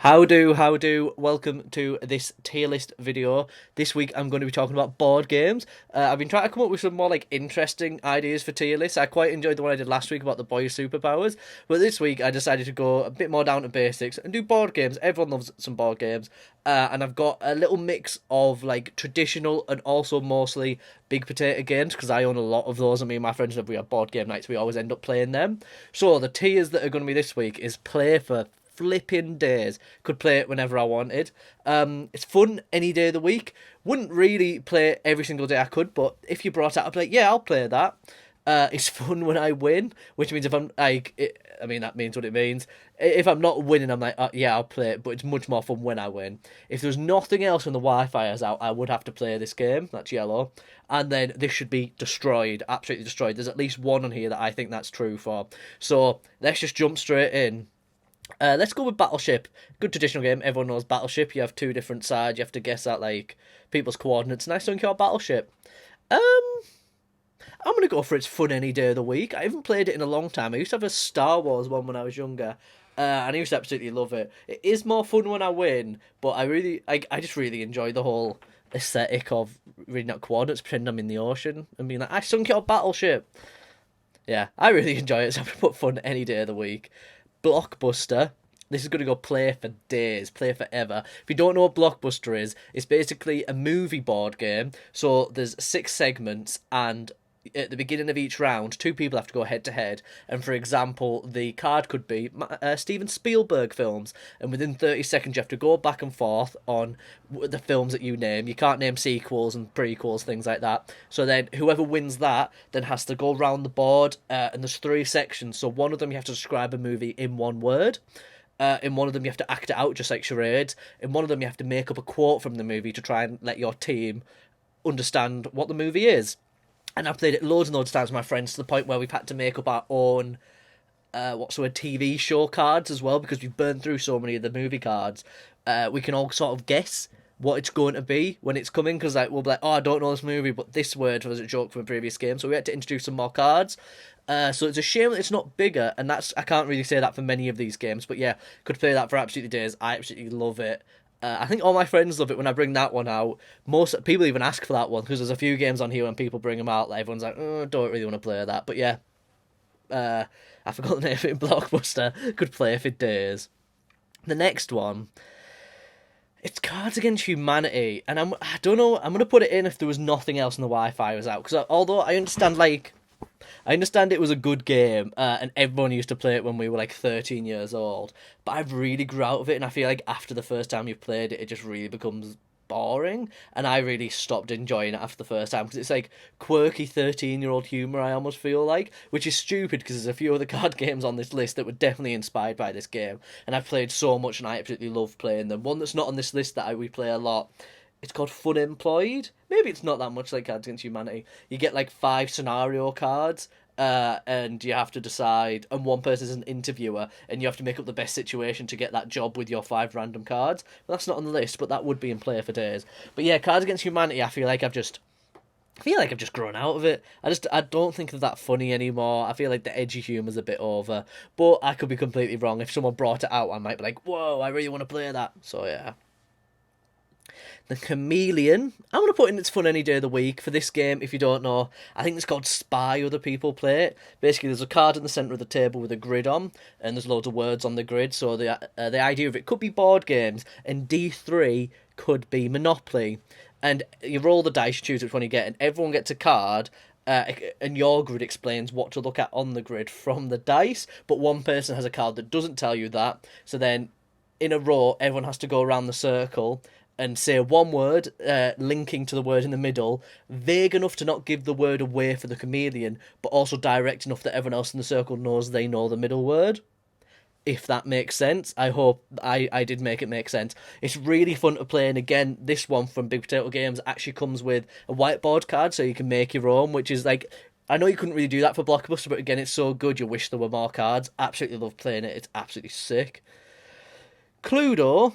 How do? Welcome to this tier list video. This week I'm going to be talking about board games. I've been trying to come up with some more interesting ideas for tier lists. I quite enjoyed the one I did last week about the boys' superpowers, but this week I decided to go a bit more down to basics and do board games. Everyone loves some board games, and I've got a little mix of traditional and also mostly big potato games because I own a lot of those. And me and my friends, whenever we have board game nights, we always end up playing them. So the tiers that are going to be this week is play for flipping days. Could play it whenever I wanted. It's fun any day of the week. Wouldn't really play it every single day I could, but if you brought it up, I'd be like, yeah, I'll play that. It's fun when I win, which means if I'm I mean that means what it means. If I'm not winning, I'm like, yeah, I'll play it, but it's much more fun when I win. If there's nothing else and the Wi-Fi is out, I would have to play this game. That's yellow, and then this should be destroyed, absolutely destroyed. There's at least one on here that I think that's true for. So let's just jump straight in. Let's go with Battleship. Good traditional game. Everyone knows Battleship. You have two different sides. You have to guess at people's coordinates. Nice to your Battleship. Um, I'm gonna go for its fun any day of the week. I haven't played it in a long time. I used to have a Star Wars one when I was younger, and I used to absolutely love it. It is more fun when I win, but I just really enjoy the whole aesthetic of reading out coordinates, pretending I'm in the ocean, and being like, I sunk your battleship. Yeah, I really enjoy it. So I'm gonna put fun any day of the week. Blockbuster. This is going to go play for days, play forever. If you don't know what Blockbuster is, it's basically a movie board game. So there's six segments, and at the beginning of each round, two people have to go head to head. And for example, the card could be Steven Spielberg films, and within 30 seconds, you have to go back and forth on the films that you name. You can't name sequels and prequels, things like that. So then, whoever wins that then has to go round the board, and there's three sections. So one of them you have to describe a movie in one word. In one of them, you have to act it out just like charades. In one of them, you have to make up a quote from the movie to try and let your team understand what the movie is. And I've played it loads and loads of times with my friends to the point where we've had to make up our own what's the word, TV show cards as well because we've burned through so many of the movie cards. We can all sort of guess what it's going to be when it's coming because we'll be like, oh, I don't know this movie, but this word was a joke from a previous game, so we had to introduce some more cards. So it's a shame that it's not bigger, and I can't really say that for many of these games, but yeah, could play that for absolutely days. I absolutely love it. I think all my friends love it when I bring that one out. Most people even ask for that one because there's a few games on here when people bring them out, everyone's like, oh, I don't really want to play that. But yeah, I forgot the name of it. Blockbuster could play for days. The next one, it's Cards Against Humanity, and I don't know. I'm gonna put it in if there was nothing else and the Wi-Fi was out. Because although I understand it was a good game, and everyone used to play it when we were 13 years old. But I've really grew out of it, and I feel like after the first time you've played it, it just really becomes boring. And I really stopped enjoying it after the first time because it's quirky 13-year-old humor. I almost feel which is stupid because there's a few other card games on this list that were definitely inspired by this game, and I've played so much, and I absolutely love playing them. One that's not on this list that we play a lot, it's called Fun Employed. Maybe it's not that much like Cards Against Humanity. You get five scenario cards, and you have to decide. And one person is an interviewer, and you have to make up the best situation to get that job with your five random cards. But that's not on the list, but that would be in play for days. But yeah, Cards Against Humanity. I feel like I've just grown out of it. I don't think of that funny anymore. I feel like the edgy humour's a bit over. But I could be completely wrong. If someone brought it out, I might be like, whoa, I really want to play that. So yeah. The Chameleon. I'm going to put in It's Fun Any Day of the Week for this game. If you don't know, I think it's called Spy Other People Play It. Basically, there's a card in the centre of the table with a grid on, and there's loads of words on the grid. So the idea of it could be board games, and D3 could be Monopoly. And you roll the dice, choose which one you get, and everyone gets a card. And your grid explains what to look at on the grid from the dice, but one person has a card that doesn't tell you that. So then, in a row, everyone has to go around the circle and say one word, linking to the word in the middle, vague enough to not give the word away for the chameleon, but also direct enough that everyone else in the circle knows they know the middle word. If that makes sense. I hope I did make it make sense. It's really fun to play, and again, this one from Big Potato Games actually comes with a whiteboard card so you can make your own, which is I know you couldn't really do that for Blockbuster, but again, it's so good you wish there were more cards. Absolutely love playing it. It's absolutely sick. Cluedo.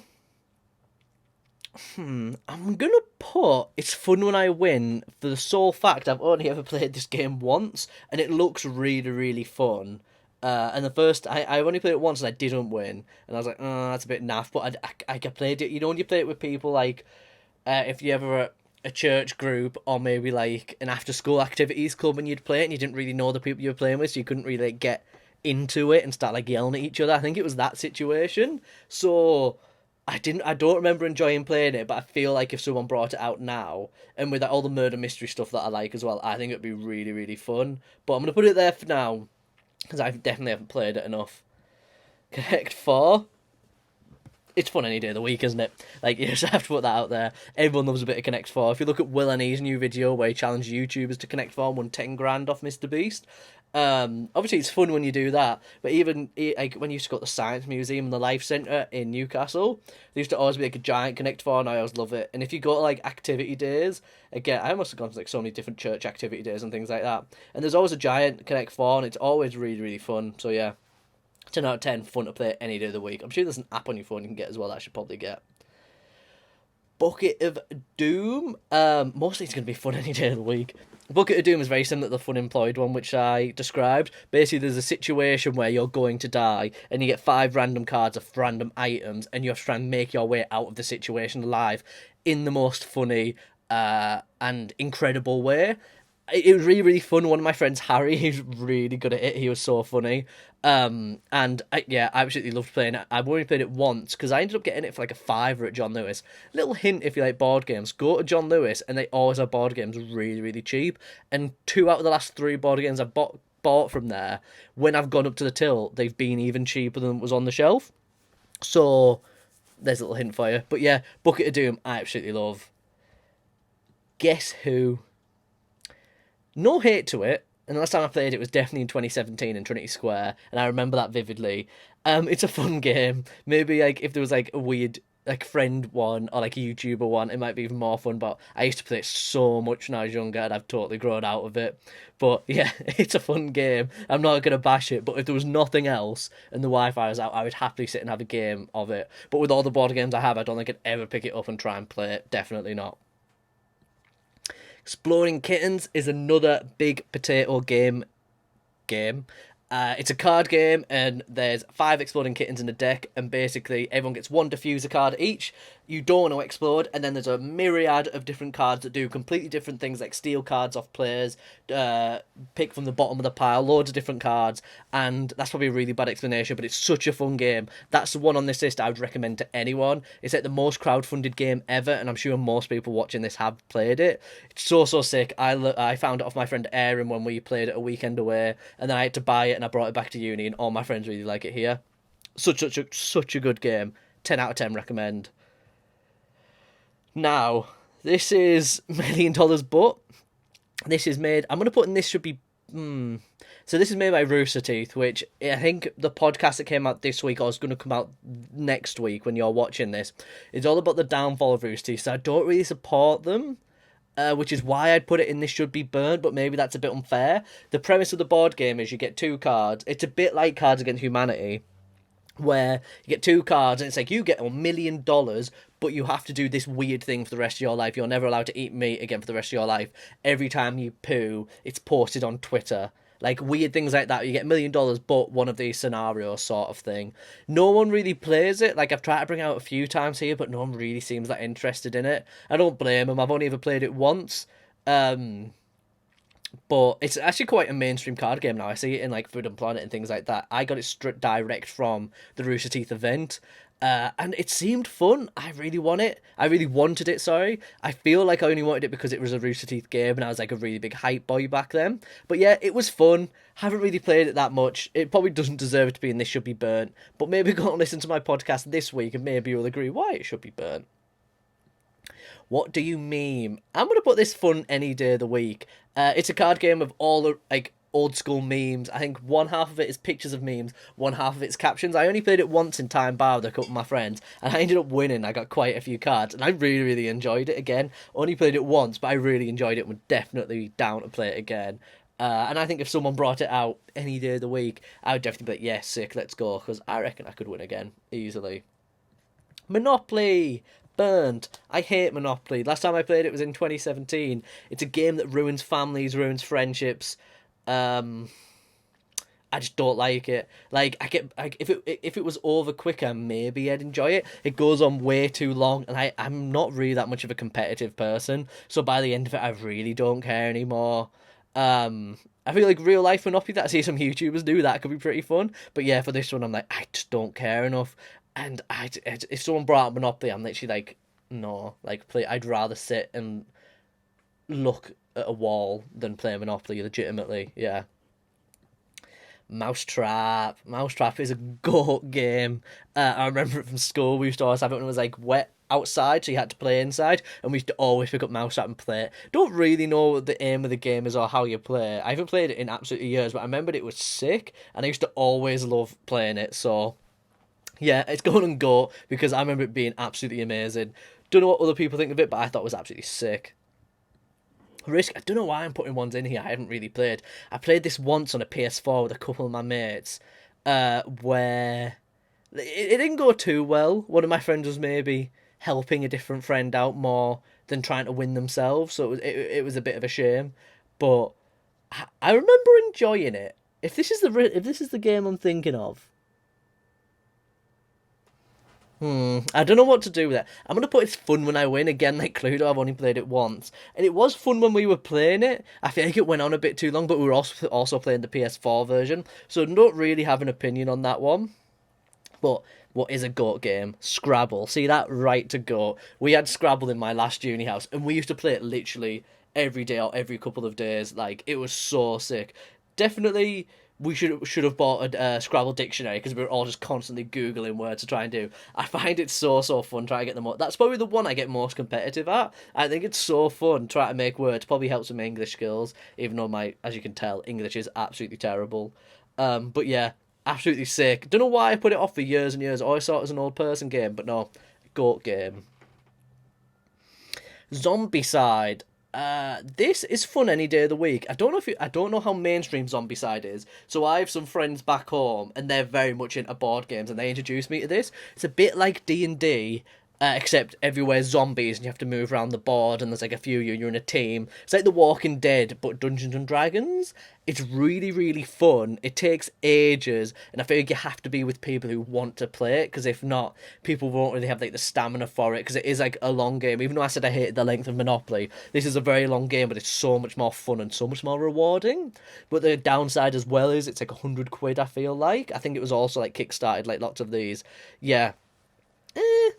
I'm gonna put It's Fun When I Win for the sole fact I've only ever played this game once, and it looks really, really fun. And the first, I only played it once and I didn't win, and I was like, oh, that's a bit naff. But I played it. You know, when you play it with people, like if you ever at a church group or maybe like an after school activities club, and you'd play it and you didn't really know the people you were playing with, so you couldn't really like, get into it and start like yelling at each other. I think it was that situation. So I don't remember enjoying playing it, but I feel like if someone brought it out now and with like, all the murder mystery stuff that I like as well, I think it'd be really really fun. But I'm gonna put it there for now because I definitely haven't played it enough. Connect 4. It's fun any day of the week, isn't it? Like, you just have to put that out there. Everyone loves a bit of Connect 4. If you look at Will and E's new video where he challenged YouTubers to Connect 4 and won 10 grand off Mr. Beast, obviously it's fun when you do that, but even like when you used to go to the Science Museum and the Life Centre in Newcastle, there used to always be like a giant Connect 4, and I always love it. And if you go to like activity days, again, I must have gone to like so many different church activity days and things like that, and there's always a giant Connect 4, and it's always really, really fun. So yeah, 10 out of 10, fun to play any day of the week. I'm sure there's an app on your phone you can get as well that I should probably get. Bucket of Doom. Mostly it's going to be fun any day of the week. Bucket of Doom is very similar to the Fun Employed one, which I described. Basically, there's a situation where you're going to die, and you get 5 random cards of random items, and you have to try and make your way out of the situation alive in the most funny and incredible way. It was really, really fun. One of my friends, Harry, he's really good at it. He was so funny. Yeah, I absolutely loved playing it. I've only played it once because I ended up getting it for like a £5 at John Lewis. Little hint if you like board games, go to John Lewis and they always have board games really, really cheap. And 2 out of the last 3 board games I've bought from there, when I've gone up to the till, they've been even cheaper than was on the shelf. So there's a little hint for you. But yeah, Bucket of Doom, I absolutely love. Guess Who? No hate to it. And the last time I played it was definitely in 2017 in Trinity Square, and I remember that vividly. It's a fun game. Maybe like if there was like a weird like friend one or like a YouTuber one, it might be even more fun. But I used to play it so much when I was younger, and I've totally grown out of it. But yeah, it's a fun game. I'm not gonna bash it, but if there was nothing else and the Wi-Fi was out, I would happily sit and have a game of it. But with all the board games I have, I don't think I'd ever pick it up and try and play it. Definitely not. Exploding Kittens is another big potato game. It's a card game, and there's 5 exploding kittens in the deck, and basically everyone gets 1 diffuser card each. You don't want to explode, and then there's a myriad of different cards that do completely different things, like steal cards off players, pick from the bottom of the pile, loads of different cards, and that's probably a really bad explanation, but it's such a fun game. That's the one on this list I would recommend to anyone. It's like the most crowdfunded game ever, and I'm sure most people watching this have played it. It's so sick. I found it off my friend Aaron when we played it a weekend away, and then I had to buy it, and I brought it back to uni, and all my friends really like it here. Such a good game. 10 out of 10 recommend. Now, this is $1 Million, but this is made... I'm going to put in this should be... So this is made by Rooster Teeth, which I think the podcast that came out this week or is going to come out next week when you're watching this, is all about the downfall of Rooster Teeth, so I don't really support them. Which is why I'd put it in This Should Be Burnt, but maybe that's a bit unfair. The premise of the board game is you get 2 cards. It's a bit like Cards Against Humanity, where you get 2 cards and it's like you get $1 million, but you have to do this weird thing for the rest of your life. You're never allowed to eat meat again for the rest of your life. Every time you poo, it's posted on Twitter. Like weird things like that. You get $1 million, but one of these scenarios sort of thing. No one really plays it. Like I've tried to bring it out a few times here, but no one really seems that interested in it. I don't blame them. I've only ever played it once. But it's actually quite a mainstream card game now. I see it in like Food and Planet and things like that. I got it direct from the Rooster Teeth event. And it seemed fun. I really wanted it, sorry. I feel like I only wanted it because it was a Rooster Teeth game and I was like a really big hype boy back then. But yeah, it was fun. Haven't really played it that much. It probably doesn't deserve it to be in This Should Be Burnt. But maybe go and listen to my podcast this week and maybe you'll agree why it should be burnt. What do you meme? I'm going to put this fun any day of the week. It's a card game of all the like old school memes. I think one half of it is pictures of memes, one half of it's captions. I only played it once in Time Bar with a couple of my friends, and I ended up winning. I got quite a few cards, and I really, really enjoyed it again. Only played it once, but I really enjoyed it and would definitely be down to play it again. And I think if someone brought it out any day of the week, I would definitely be like, yeah, sick, let's go, because I reckon I could win again, easily. Monopoly! Burnt. I hate Monopoly. Last time I played it was in 2017. It's a game that ruins families, ruins friendships. I I just don't like it. Like if it was over quicker, maybe I'd enjoy it. It goes on way too long, and I'm not really that much of a competitive person. So by the end of it, I really don't care anymore. I feel like real life Monopoly that I see some YouTubers do that could be pretty fun. But yeah, for this one, I'm like I just don't care enough. And if someone brought up Monopoly, I'm literally like no, like play. I'd rather sit and look at a wall than play Monopoly. Legitimately, yeah. Mousetrap. Mousetrap is a goat game. I remember it from school. We used to always have it when it was like wet outside, so you had to play inside, and we used to always pick up Mousetrap and play it. Don't really know what the aim of the game is or how you play it. I haven't played it in absolutely years, but I remembered it was sick, and I used to always love playing it. So yeah, it's going and go because I remember it being absolutely amazing. Don't know what other people think of it, but I thought it was absolutely sick. Risk. I don't know why I'm putting ones in here I haven't really played. I played this once on a PS4 with a couple of my mates, where it didn't go too well. One of my friends was maybe helping a different friend out more than trying to win themselves, so it was a bit of a shame. But I remember enjoying it. If this is the game I'm thinking of, I don't know what to do with it. I'm gonna put it's fun when I win. Again, like Cluedo, I've only played it once, and it was fun when we were playing it. I feel like it went on a bit too long, but we were also playing the PS4 version, so I don't really have an opinion on that one. But what is a goat game? Scrabble. See that right to go. We had Scrabble in my last uni house, and we used to play it literally every day or every couple of days. Like it was so sick. Definitely, we should have bought a Scrabble dictionary because we were all just constantly googling words to try and do. I find it so fun trying to get them up. That's probably the one I get most competitive at. I think it's so fun trying to make words. Probably helps with my English skills, even though my, as you can tell, English is absolutely terrible. But yeah, absolutely sick. Don't know why I put it off for years and years. I always thought it was an old person game, but no, goat game. Zombicide. This is fun any day of the week. I don't know how mainstream Zombicide is. So I have some friends back home, and they're very much into board games, and they introduced me to this. It's a bit like D&D, except everywhere's zombies, and you have to move around the board, and there's like a few of you, and you're in a team. It's like The Walking Dead, but Dungeons and Dragons. It's really fun. It takes ages, and I feel like you have to be with people who want to play it, because if not, people won't really have like the stamina for it, because it is like a long game. Even though I said I hated the length of Monopoly, this is a very long game, but it's so much more fun and so much more rewarding. But the downside as well is it's like £100, I feel like. I think it was also like kickstarted like lots of these. Yeah,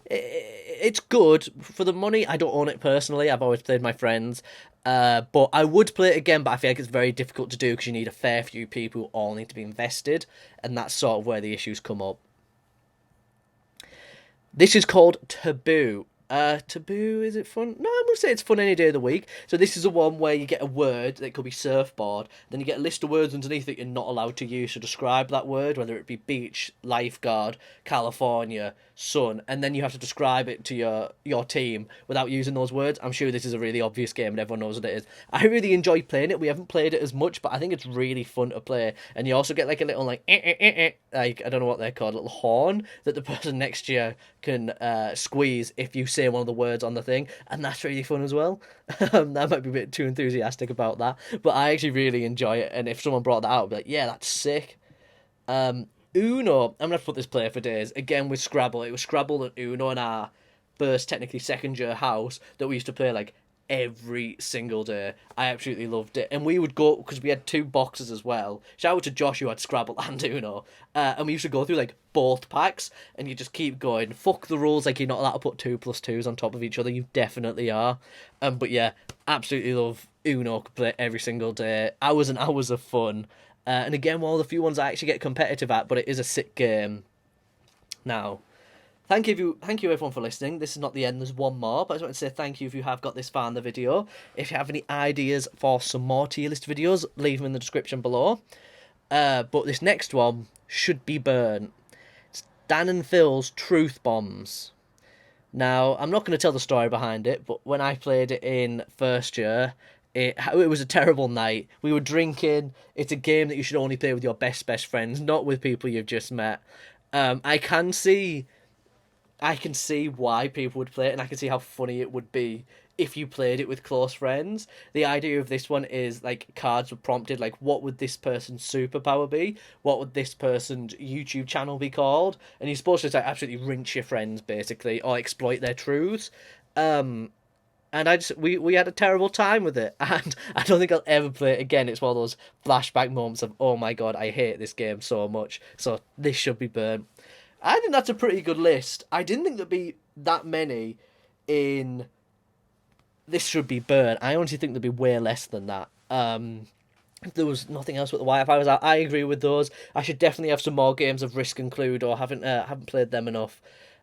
it's good for the money. I don't own it personally. I've always played my friends, but I would play it again. But I feel like it's very difficult to do because you need a fair few people who all need to be invested, and that's sort of where the issues come up. This is called Taboo. Taboo, is it fun? No, I'm gonna say it's fun any day of the week. So this is a one where you get a word that could be surfboard, then you get a list of words underneath that you're not allowed to use to describe that word, whether it be beach, lifeguard, California, sun, and then you have to describe it to your team without using those words. I'm sure this is a really obvious game and everyone knows what it is. I really enjoy playing it. We haven't played it as much, but I think it's really fun to play. And you also get like a little like I don't know what they're called, a little horn that the person next to you can squeeze if you say one of the words on the thing, and that's really fun as well. That might be a bit too enthusiastic about that, but I actually really enjoy it. And if someone brought that out, I'd be like, yeah, that's sick. Uno. I'm gonna have to put this play for days again with Scrabble. It was Scrabble and Uno in our first, technically second year house that we used to play like every single day. I absolutely loved it, and we would go because we had two boxes as well. Shout out to Josh who had Scrabble and Uno, and we used to go through like both packs, and you just keep going. Fuck the rules, like you're not allowed to put 2+2s on top of each other. You definitely are. But yeah, absolutely love Uno. Could play it every single day. Hours and hours of fun. And again, one of the few ones I actually get competitive at, but it is a sick game. Now, thank you everyone for listening. This is not the end, there's one more, but I just want to say thank you if you have got this far in the video. If you have any ideas for some more tier list videos, leave them in the description below. But this next one should be burnt. It's Dan and Phil's Truth Bombs. Now, I'm not going to tell the story behind it, but when I played it in first year, it was a terrible night. We were drinking. It's a game that you should only play with your best friends, not with people you've just met. I can see I can see why people would play it, and I can see how funny it would be if you played it with close friends. The idea of this one is like cards were prompted, like what would this person's superpower be? What would this person's YouTube channel be called? And you're supposed to like absolutely rinse your friends basically, or exploit their truths. Um, and we had a terrible time with it, and I don't think I'll ever play it again. It's one of those flashback moments of oh my god, I hate this game so much. So this should be burnt. I think that's a pretty good list. I didn't think there'd be that many in this should be burnt. I honestly think there'd be way less than that. If there was nothing else with the Wi-Fi was out, I agree with those. I should definitely have some more games of Risk and Clue, or haven't played them enough.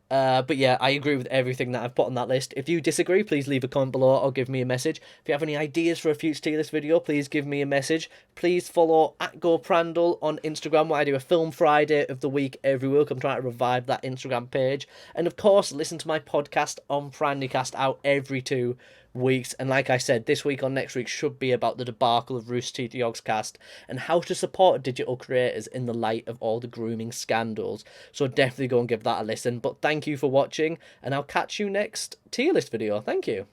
But yeah, I agree with everything that I've put on that list. If you disagree, please leave a comment below or give me a message. If you have any ideas for a future tier list video, please give me a message. Please follow at GoPrandle on Instagram, where I do a film Friday of the week every week. I'm trying to revive that Instagram page. And of course, listen to my podcast on Prandycast out every 2 weeks. And like I said, this week or next week should be about the debacle of Rooster Teeth Yogscast and how to support digital creators in the light of all the grooming scandals. So definitely go and give that a listen. But thank you for watching, and I'll catch you next tier list video. Thank you.